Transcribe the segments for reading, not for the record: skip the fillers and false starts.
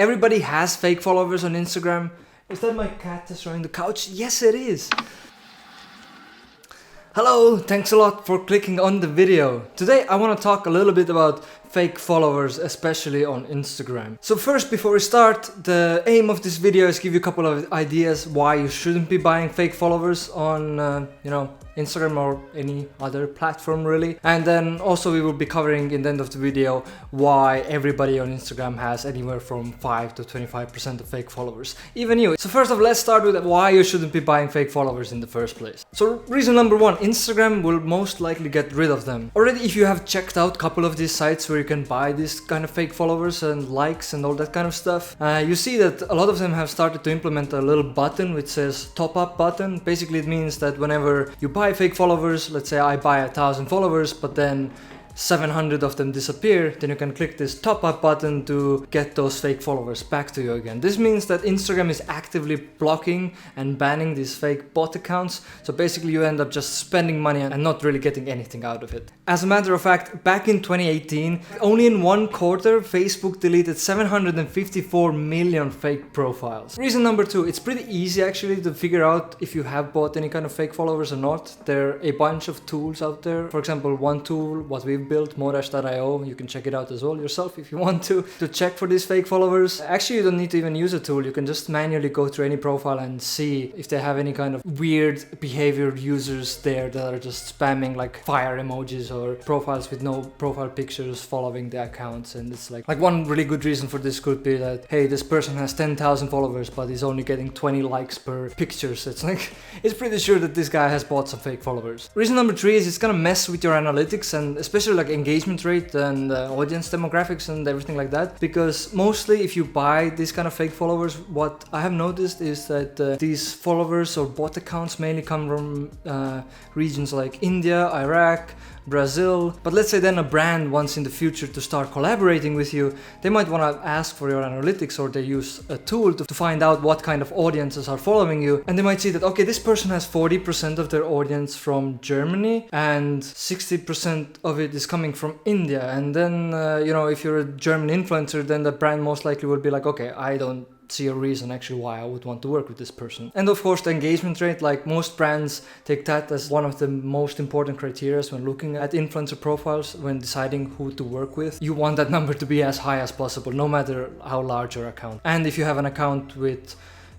Everybody has fake followers on Instagram. Is that my cat destroying the couch? Yes, it is. Hello, thanks a lot for clicking on the video. Today I want to talk a little bit about fake followers, especially on Instagram. So first, before we start, the aim of this video is give you a couple of ideas why you shouldn't be buying fake followers on, Instagram or any other platform really. And then also we will be covering in the end of the video why everybody on Instagram has anywhere from 5 to 25% of fake followers, even you. So first off, let's start with why you shouldn't be buying fake followers in the first place. So reason number one, Instagram will most likely get rid of them. Already, if you have checked out a couple of these sites where you can buy this kind of fake followers and likes and all that kind of stuff, you see that a lot of them have started to implement a little button which says top up button. Basically it means that whenever you buy fake followers, let's say I buy 1,000 followers, but then 700 of them disappear, then you can click this top up button to get those fake followers back to you again. This means that Instagram is actively blocking and banning these fake bot accounts. So basically you end up just spending money and not really getting anything out of it. As a matter of fact, back in 2018, only in one quarter, Facebook deleted 754 million fake profiles. Reason number two, it's pretty easy actually to figure out if you have bought any kind of fake followers or not. There are a bunch of tools out there. For example, one tool, what we've built, monetize.io, you can check it out as well yourself if you want to check for these fake followers. Actually, you don't need to even use a tool. You can just manually go through any profile and see if they have any kind of weird behavior users there that are just spamming like fire emojis or profiles with no profile pictures following the accounts. And it's like one really good reason for this could be that, hey, this person has 10,000 followers but is only getting 20 likes per picture. So it's like, it's pretty sure that this guy has bought some fake followers. Reason number three is it's gonna mess with your analytics, and especially like engagement rate and audience demographics and everything like that, because mostly if you buy these kind of fake followers, what I have noticed is that these followers or bot accounts mainly come from regions like India, Iraq, Brazil. But let's say then a brand wants in the future to start collaborating with you, they might want to ask for your analytics, or they use a tool to find out what kind of audiences are following you, and they might see that, okay, this person has 40% of their audience from Germany and 60% of it is coming from India. And then if you're a German influencer, then the brand most likely will be like, okay, I don't see a reason actually why I would want to work with this person. And of course the engagement rate, like most brands take that as one of the most important criteria when looking at influencer profiles when deciding who to work with. You want that number to be as high as possible, no matter how large your account. And if you have an account with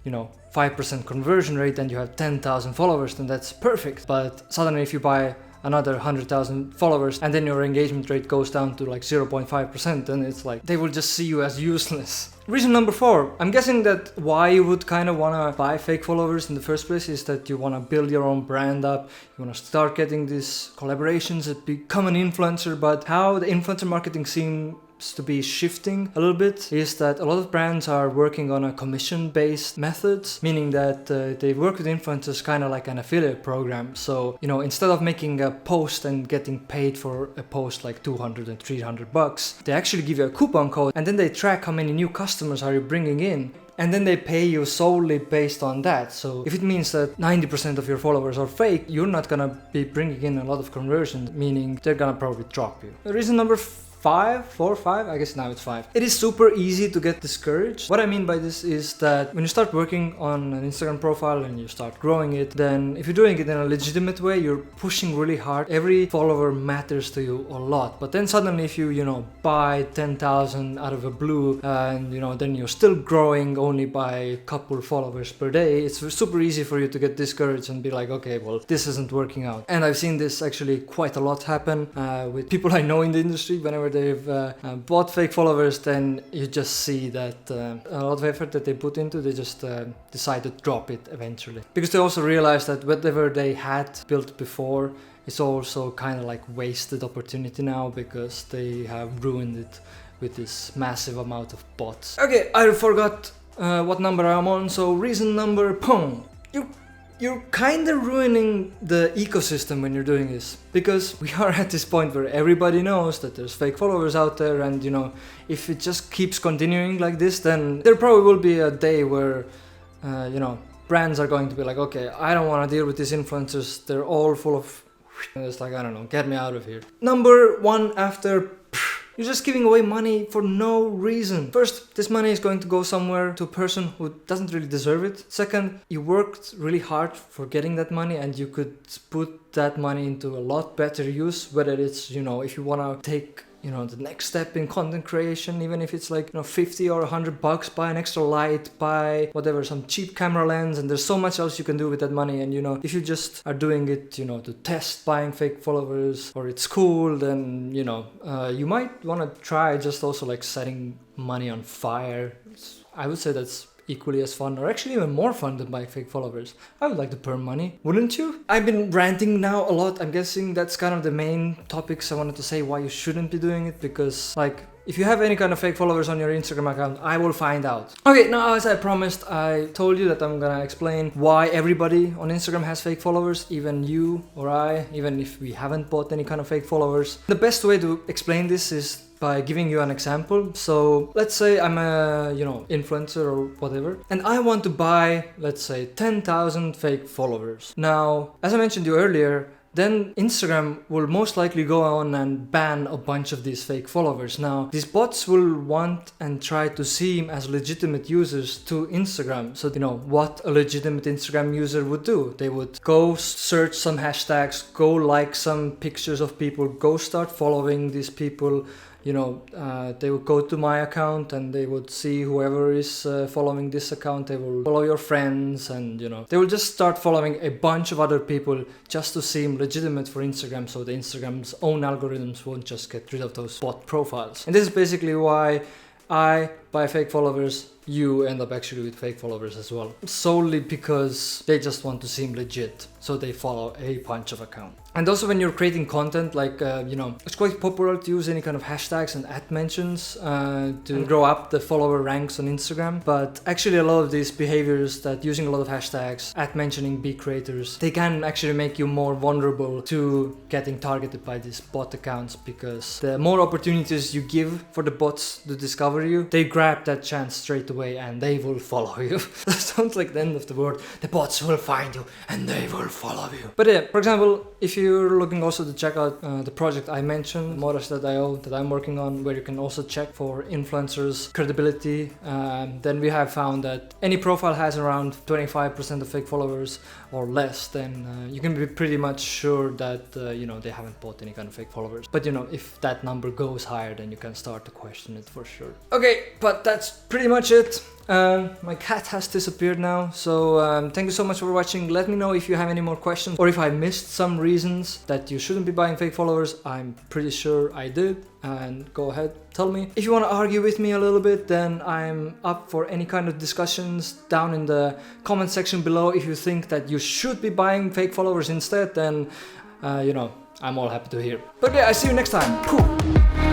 5% conversion rate and you have 10,000 followers, then that's perfect. But suddenly if you buy another 100,000 followers and then your engagement rate goes down to like 0.5%, then it's like they will just see you as useless. Reason number four, I'm guessing that why you would kind of want to buy fake followers in the first place is that you want to build your own brand up, you want to start getting these collaborations and become an influencer. But how the influencer marketing seems to be shifting a little bit is that a lot of brands are working on a commission-based methods, meaning that they work with influencers kind of like an affiliate program. So instead of making a post and getting paid for a post like 200 and 300 bucks, they actually give you a coupon code, and then they track how many new customers are you bringing in, and then they pay you solely based on that. So if it means that 90% of your followers are fake, you're not gonna be bringing in a lot of conversions, meaning they're gonna probably drop you. Reason number 5, I guess now it's 5. It is super easy to get discouraged. What I mean by this is that when you start working on an Instagram profile and you start growing it, then if you're doing it in a legitimate way, you're pushing really hard. Every follower matters to you a lot. But then suddenly if you buy 10,000 out of a blue and then you're still growing only by a couple followers per day, it's super easy for you to get discouraged and be like, okay, well, this isn't working out. And I've seen this actually quite a lot happen with people I know in the industry. Whenever they've bought fake followers, then you just see that a lot of effort that they put into, they just decide to drop it eventually. Because they also realize that whatever they had built before is also kind of like wasted opportunity now, because they have ruined it with this massive amount of bots. Okay, I forgot what number I'm on, so reason number pong. You're kind of ruining the ecosystem when you're doing this, because we are at this point where everybody knows that there's fake followers out there, and if it just keeps continuing like this, then there probably will be a day where brands are going to be like, okay, I don't want to deal with these influencers, they're all full of, it's like, I don't know, get me out of here. Number one after You're just giving away money for no reason. First, this money is going to go somewhere to a person who doesn't really deserve it. Second, you worked really hard for getting that money and you could put that money into a lot better use, whether it's, if you want to take the next step in content creation, even if it's like 50 or $100, buy an extra light, buy whatever, some cheap camera lens, and there's so much else you can do with that money. And if you just are doing it to test buying fake followers, or it's cool, then you might want to try just also like setting money on fire. I would say that's equally as fun, or actually even more fun than buying fake followers. I would like to burn money, wouldn't you? I've been ranting now a lot. I'm guessing that's kind of the main topics I wanted to say why you shouldn't be doing it, because like if you have any kind of fake followers on your Instagram account, I will find out. Okay, now as I promised, I told you that I'm gonna explain why everybody on Instagram has fake followers, even you or I, even if we haven't bought any kind of fake followers. The best way to explain this is by giving you an example. So let's say I'm a influencer or whatever, and I want to buy, let's say, 10,000 fake followers. Now, as I mentioned to you earlier, then Instagram will most likely go on and ban a bunch of these fake followers. Now, these bots will want and try to seem as legitimate users to Instagram. So, what a legitimate Instagram user would do. They would go search some hashtags, go like some pictures of people, go start following these people. They would go to my account and they would see whoever is following this account. They will follow your friends, and they will just start following a bunch of other people just to seem legitimate for Instagram, so the Instagram's own algorithms won't just get rid of those bot profiles. And this is basically why I buy fake followers. You end up actually with fake followers as well, solely because they just want to seem legit, so they follow a bunch of accounts. And also when you're creating content, like it's quite popular to use any kind of hashtags and ad mentions to grow up the follower ranks on Instagram. But actually a lot of these behaviors, that using a lot of hashtags, ad mentioning big creators, they can actually make you more vulnerable to getting targeted by these bot accounts, because the more opportunities you give for the bots to discover you, they grab that chance straight away and they will follow you. That sounds like the end of the world. The bots will find you and they will follow you. But yeah, for example, if you're looking also to check out the project I mentioned, monetize.io, that I'm working on, where you can also check for influencers' credibility, then we have found that any profile has around 25% of fake followers or less, then you can be pretty much sure that they haven't bought any kind of fake followers. But if that number goes higher, then you can start to question it for sure. Okay, but that's pretty much it. My cat has disappeared now, so thank you so much for watching. Let me know if you have any more questions, or if I missed some reasons that you shouldn't be buying fake followers. I'm pretty sure I did, and go ahead, tell me. If you want to argue with me a little bit, then I'm up for any kind of discussions down in the comment section below. If you think that you should be buying fake followers instead, then I'm all happy to hear. But yeah, I see you next time. Cool.